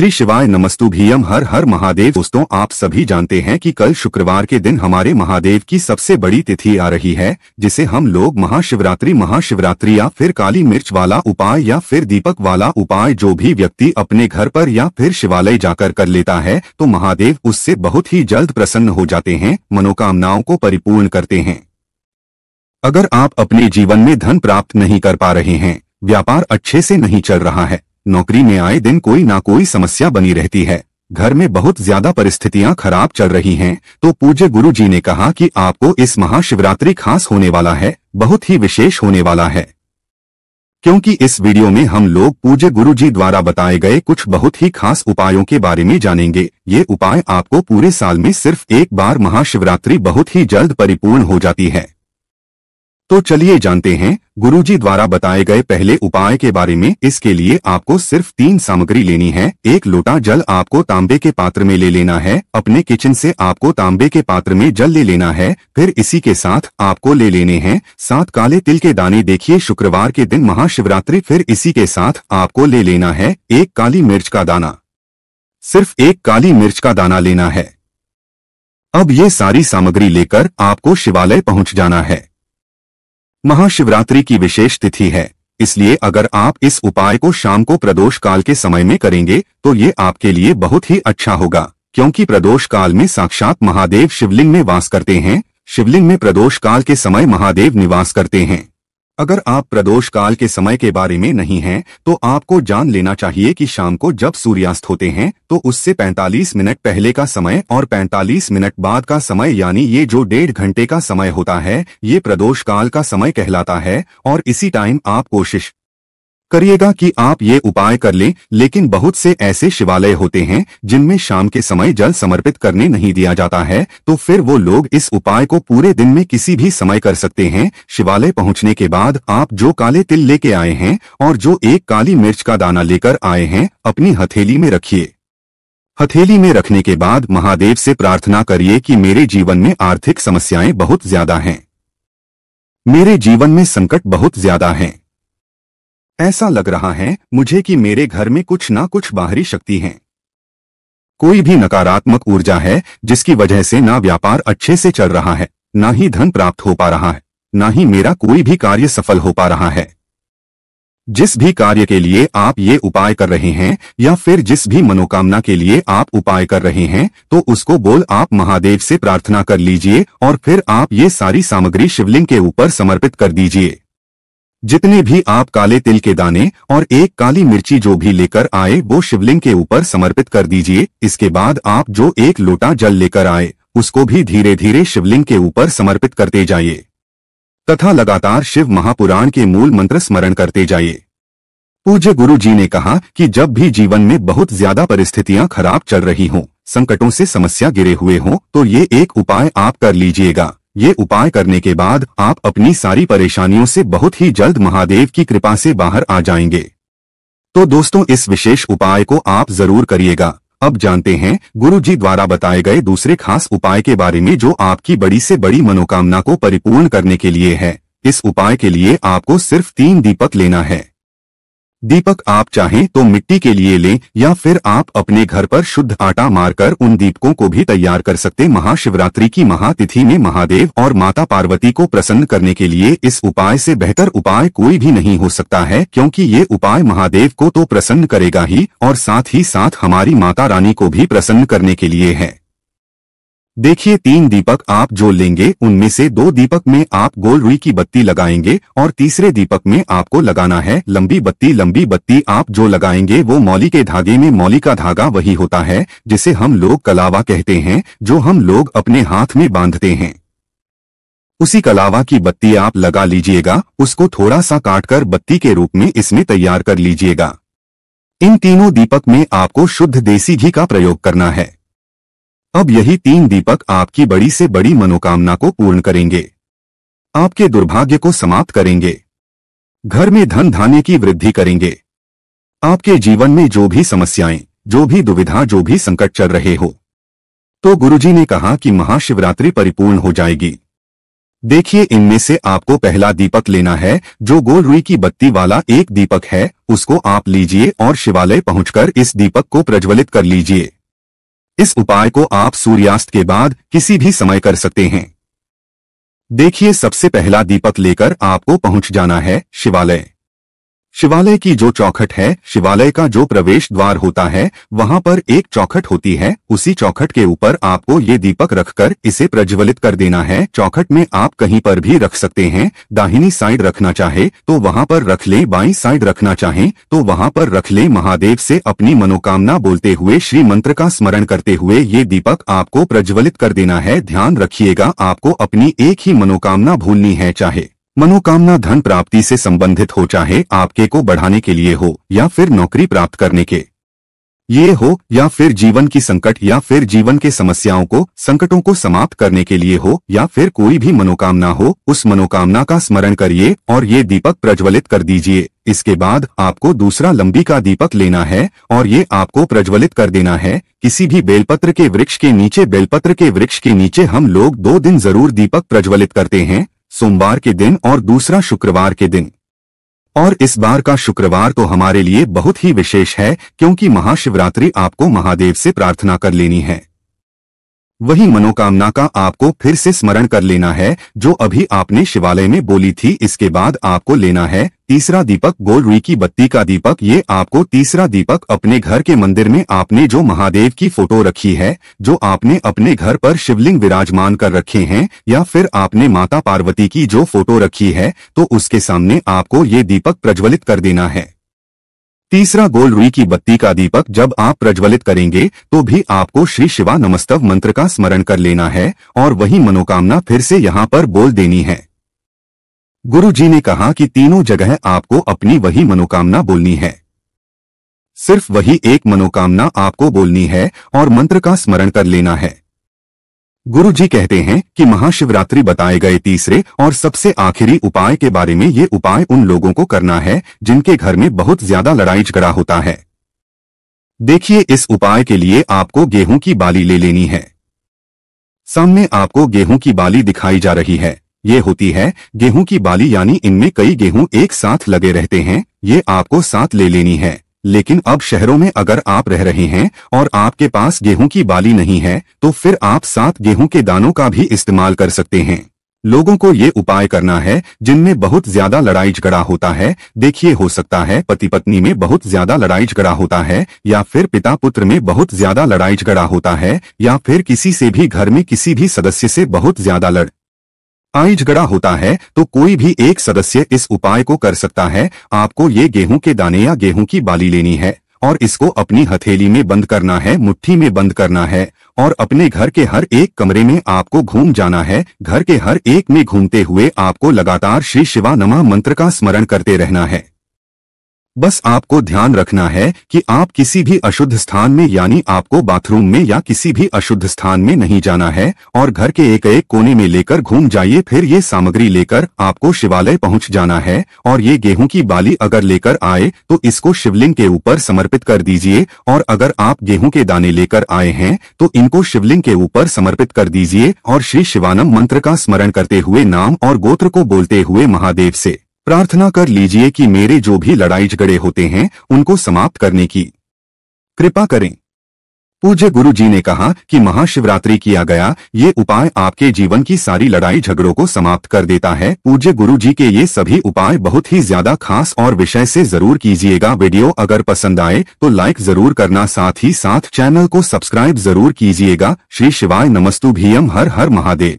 श्री शिवाय नमस्तुभ्यम। हर हर महादेव। दोस्तों, आप सभी जानते हैं कि कल शुक्रवार के दिन हमारे महादेव की सबसे बड़ी तिथि आ रही है, जिसे हम लोग महाशिवरात्रि या फिर काली मिर्च वाला उपाय या फिर दीपक वाला उपाय जो भी व्यक्ति अपने घर पर या फिर शिवालय जाकर कर लेता है तो महादेव उससे बहुत ही जल्द प्रसन्न हो जाते हैं, मनोकामनाओं को परिपूर्ण करते हैं। अगर आप अपने जीवन में धन प्राप्त नहीं कर पा रहे हैं, व्यापार अच्छे से नहीं चल रहा है, नौकरी में आए दिन कोई ना कोई समस्या बनी रहती है, घर में बहुत ज्यादा परिस्थितियां खराब चल रही हैं, तो पूज्य गुरु जी ने कहा कि आपको इस महाशिवरात्रि खास होने वाला है, बहुत ही विशेष होने वाला है। क्योंकि इस वीडियो में हम लोग पूज्य गुरु जी द्वारा बताए गए कुछ बहुत ही खास उपायों के बारे में जानेंगे। ये उपाय आपको पूरे साल में सिर्फ एक बार महाशिवरात्रि बहुत ही जल्द परिपूर्ण हो जाती है। तो चलिए जानते हैं गुरुजी द्वारा बताए गए पहले उपाय के बारे में। इसके लिए आपको सिर्फ 3 सामग्री लेनी है। 1 लोटा जल आपको तांबे के पात्र में ले लेना है। अपने किचन से आपको तांबे के पात्र में जल ले लेना है। फिर इसी के साथ आपको ले लेने हैं 7 काले तिल के दाने। देखिए, शुक्रवार के दिन महाशिवरात्रि। फिर इसी के साथ आपको ले लेना है 1 काली मिर्च का दाना। सिर्फ 1 काली मिर्च का दाना लेना है। अब ये सारी सामग्री लेकर आपको शिवालय पहुंच जाना है। महाशिवरात्रि की विशेष तिथि है, इसलिए अगर आप इस उपाय को शाम को प्रदोष काल के समय में करेंगे तो ये आपके लिए बहुत ही अच्छा होगा, क्योंकि प्रदोष काल में साक्षात महादेव शिवलिंग में वास करते हैं। शिवलिंग में प्रदोष काल के समय महादेव निवास करते हैं। अगर आप प्रदोष काल के समय के बारे में नहीं हैं, तो आपको जान लेना चाहिए कि शाम को जब सूर्यास्त होते हैं तो उससे 45 मिनट पहले का समय और 45 मिनट बाद का समय, यानी ये जो 1.5 घंटे का समय होता है, ये प्रदोष काल का समय कहलाता है। और इसी टाइम आप कोशिश करिएगा कि आप ये उपाय कर लें। लेकिन बहुत से ऐसे शिवालय होते हैं जिनमें शाम के समय जल समर्पित करने नहीं दिया जाता है, तो फिर वो लोग इस उपाय को पूरे दिन में किसी भी समय कर सकते हैं। शिवालय पहुंचने के बाद आप जो काले तिल लेके आए हैं और जो 1 काली मिर्च का दाना लेकर आए हैं, अपनी हथेली में रखिए। हथेली में रखने के बाद महादेव से प्रार्थना करिए कि मेरे जीवन में आर्थिक समस्याएं बहुत ज्यादा हैं, मेरे जीवन में संकट बहुत ज्यादा हैं। ऐसा लग रहा है मुझे कि मेरे घर में कुछ ना कुछ बाहरी शक्ति है, कोई भी नकारात्मक ऊर्जा है, जिसकी वजह से ना व्यापार अच्छे से चल रहा है, ना ही धन प्राप्त हो पा रहा है, ना ही मेरा कोई भी कार्य सफल हो पा रहा है। जिस भी कार्य के लिए आप ये उपाय कर रहे हैं या फिर जिस भी मनोकामना के लिए आप उपाय कर रहे हैं, तो उसको बोल आप महादेव से प्रार्थना कर लीजिए और फिर आप ये सारी सामग्री शिवलिंग के ऊपर समर्पित कर दीजिए। जितने भी आप काले तिल के दाने और 1 काली मिर्ची जो भी लेकर आए वो शिवलिंग के ऊपर समर्पित कर दीजिए। इसके बाद आप जो 1 लोटा जल लेकर आए उसको भी धीरे धीरे शिवलिंग के ऊपर समर्पित करते जाइए तथा लगातार शिव महापुराण के मूल मंत्र स्मरण करते जाइए। पूज्य गुरु जी ने कहा कि जब भी जीवन में बहुत ज्यादा परिस्थितियां खराब चल रही हों, संकटों से समस्या घिरे हुए हों, तो ये एक उपाय आप कर लीजिएगा। ये उपाय करने के बाद आप अपनी सारी परेशानियों से बहुत ही जल्द महादेव की कृपा से बाहर आ जाएंगे। तो दोस्तों, इस विशेष उपाय को आप जरूर करिएगा। अब जानते हैं गुरु जी द्वारा बताए गए दूसरे खास उपाय के बारे में, जो आपकी बड़ी से बड़ी मनोकामना को परिपूर्ण करने के लिए है। इस उपाय के लिए आपको सिर्फ 3 दीपक लेना है। दीपक आप चाहें तो मिट्टी के लिए लें या फिर आप अपने घर पर शुद्ध आटा मारकर उन दीपकों को भी तैयार कर सकते। महाशिवरात्रि की महातिथि में महादेव और माता पार्वती को प्रसन्न करने के लिए इस उपाय से बेहतर उपाय कोई भी नहीं हो सकता है, क्योंकि ये उपाय महादेव को तो प्रसन्न करेगा ही और साथ ही साथ हमारी माता रानी को भी प्रसन्न करने के लिए है। देखिए, 3 दीपक आप जो लेंगे उनमें से 2 दीपक में आप गोल रुई की बत्ती लगाएंगे और तीसरे दीपक में आपको लगाना है लंबी बत्ती। लंबी बत्ती आप जो लगाएंगे वो मौली के धागे में, मौली का धागा वही होता है जिसे हम लोग कलावा कहते हैं, जो हम लोग अपने हाथ में बांधते हैं। उसी कलावा की बत्ती आप लगा लीजिएगा, उसको थोड़ा सा काटकर बत्ती के रूप में इसमें तैयार कर लीजिएगा। इन तीनों दीपक में आपको शुद्ध देसी घी का प्रयोग करना है। अब यही 3 दीपक आपकी बड़ी से बड़ी मनोकामना को पूर्ण करेंगे, आपके दुर्भाग्य को समाप्त करेंगे, घर में धन धान्य की वृद्धि करेंगे। आपके जीवन में जो भी समस्याएं, जो भी दुविधा, जो भी संकट चल रहे हो, तो गुरुजी ने कहा कि महाशिवरात्रि परिपूर्ण हो जाएगी। देखिए, इनमें से आपको पहला दीपक लेना है, जो गोल रुई की बत्ती वाला एक दीपक है। उसको आप लीजिए और शिवालय पहुंचकर इस दीपक को प्रज्वलित कर लीजिए। इस उपाय को आप सूर्यास्त के बाद किसी भी समय कर सकते हैं। देखिए, सबसे पहला दीपक लेकर आपको पहुंच जाना है शिवालय। शिवालय की जो चौखट है, शिवालय का जो प्रवेश द्वार होता है, वहां पर एक चौखट होती है। उसी चौखट के ऊपर आपको ये दीपक रखकर इसे प्रज्वलित कर देना है। चौखट में आप कहीं पर भी रख सकते हैं। दाहिनी साइड रखना चाहे तो वहां पर रख लें, बाईं साइड रखना चाहें तो वहां पर रख लें। महादेव से अपनी मनोकामना बोलते हुए, श्री मंत्र का स्मरण करते हुए ये दीपक आपको प्रज्वलित कर देना है। ध्यान रखिएगा, आपको अपनी एक ही मनोकामना भूलनी है। चाहे मनोकामना धन प्राप्ति से संबंधित हो, चाहे आपके को बढ़ाने के लिए हो, या फिर नौकरी प्राप्त करने के ये हो, या फिर जीवन की संकट या फिर जीवन के समस्याओं को, संकटों को समाप्त करने के लिए हो, या फिर कोई भी मनोकामना हो, उस मनोकामना का स्मरण करिए और ये दीपक प्रज्वलित कर दीजिए। इसके बाद आपको दूसरा लंबी का दीपक लेना है और ये आपको प्रज्वलित कर देना है किसी भी बेलपत्र के वृक्ष के नीचे। बेलपत्र के वृक्ष के नीचे हम लोग 2 दिन जरूर दीपक प्रज्वलित करते हैं, सोमवार के दिन और दूसरा शुक्रवार के दिन। और इस बार का शुक्रवार तो हमारे लिए बहुत ही विशेष है, क्योंकि महाशिवरात्रि आपको महादेव से प्रार्थना कर लेनी है। वही मनोकामना का आपको फिर से स्मरण कर लेना है जो अभी आपने शिवालय में बोली थी। इसके बाद आपको लेना है तीसरा दीपक, गोल रुई की बत्ती का दीपक। ये आपको तीसरा दीपक अपने घर के मंदिर में आपने जो महादेव की फोटो रखी है, जो आपने अपने घर पर शिवलिंग विराजमान कर रखे हैं, या फिर आपने माता पार्वती की जो फोटो रखी है, तो उसके सामने आपको ये दीपक प्रज्वलित कर देना है। तीसरा गोल रुई की बत्ती का दीपक जब आप प्रज्वलित करेंगे तो भी आपको श्री शिवा नमस्तव मंत्र का स्मरण कर लेना है और वही मनोकामना फिर से यहाँ पर बोल देनी है। गुरु जी ने कहा कि तीनों जगह आपको अपनी वही मनोकामना बोलनी है। सिर्फ वही एक मनोकामना आपको बोलनी है और मंत्र का स्मरण कर लेना है। गुरु जी कहते हैं कि महाशिवरात्रि बताए गए तीसरे और सबसे आखिरी उपाय के बारे में, ये उपाय उन लोगों को करना है जिनके घर में बहुत ज्यादा लड़ाई झगड़ा होता है। देखिए, इस उपाय के लिए आपको गेहूं की बाली ले लेनी है। सामने आपको गेहूं की बाली दिखाई जा रही है। ये होती है गेहूं की बाली, यानी इनमें कई गेहूं एक साथ लगे रहते हैं। ये आपको साथ ले लेनी है। लेकिन अब शहरों में अगर आप रह रहे हैं और आपके पास गेहूं की बाली नहीं है, तो फिर आप 7 गेहूं के दानों का भी इस्तेमाल कर सकते हैं। लोगों को ये उपाय करना है जिनमें बहुत ज्यादा लड़ाई झगड़ा होता है। देखिए, हो सकता है पति पत्नी में बहुत ज्यादा लड़ाई झगड़ा होता है, या फिर पिता पुत्र में बहुत ज्यादा लड़ाई झगड़ा होता है, या फिर किसी से भी घर में किसी भी सदस्य से बहुत ज्यादा लड़ाई झगड़ा होता है, तो कोई भी एक सदस्य इस उपाय को कर सकता है। आपको ये गेहूं के दाने या गेहूं की बाली लेनी है और इसको अपनी हथेली में बंद करना है, मुट्ठी में बंद करना है, और अपने घर के हर एक कमरे में आपको घूम जाना है। घर के हर एक में घूमते हुए आपको लगातार श्री शिवा नमः मंत्र का स्मरण करते रहना है। बस आपको ध्यान रखना है कि आप किसी भी अशुद्ध स्थान में, यानी आपको बाथरूम में या किसी भी अशुद्ध स्थान में नहीं जाना है, और घर के एक एक कोने में लेकर घूम जाइए। फिर ये सामग्री लेकर आपको शिवालय पहुंच जाना है और ये गेहूं की बाली अगर लेकर आए तो इसको शिवलिंग के ऊपर समर्पित कर दीजिए, और अगर आप गेहूं के दाने लेकर आए हैं तो इनको शिवलिंग के ऊपर समर्पित कर दीजिए और श्री शिवानम मंत्र का स्मरण करते हुए, नाम और गोत्र को बोलते हुए महादेव से प्रार्थना कर लीजिए कि मेरे जो भी लड़ाई झगड़े होते हैं उनको समाप्त करने की कृपा करें। पूज्य गुरु जी ने कहा कि महाशिवरात्रि किया गया ये उपाय आपके जीवन की सारी लड़ाई झगड़ों को समाप्त कर देता है। पूज्य गुरु जी के ये सभी उपाय बहुत ही ज्यादा खास और विषय से जरूर कीजिएगा। वीडियो अगर पसंद आए तो लाइक जरूर करना, साथ ही साथ चैनल को सब्सक्राइब जरूर कीजिएगा। श्री शिवाय नमस्तुभ्यम। हर हर महादेव।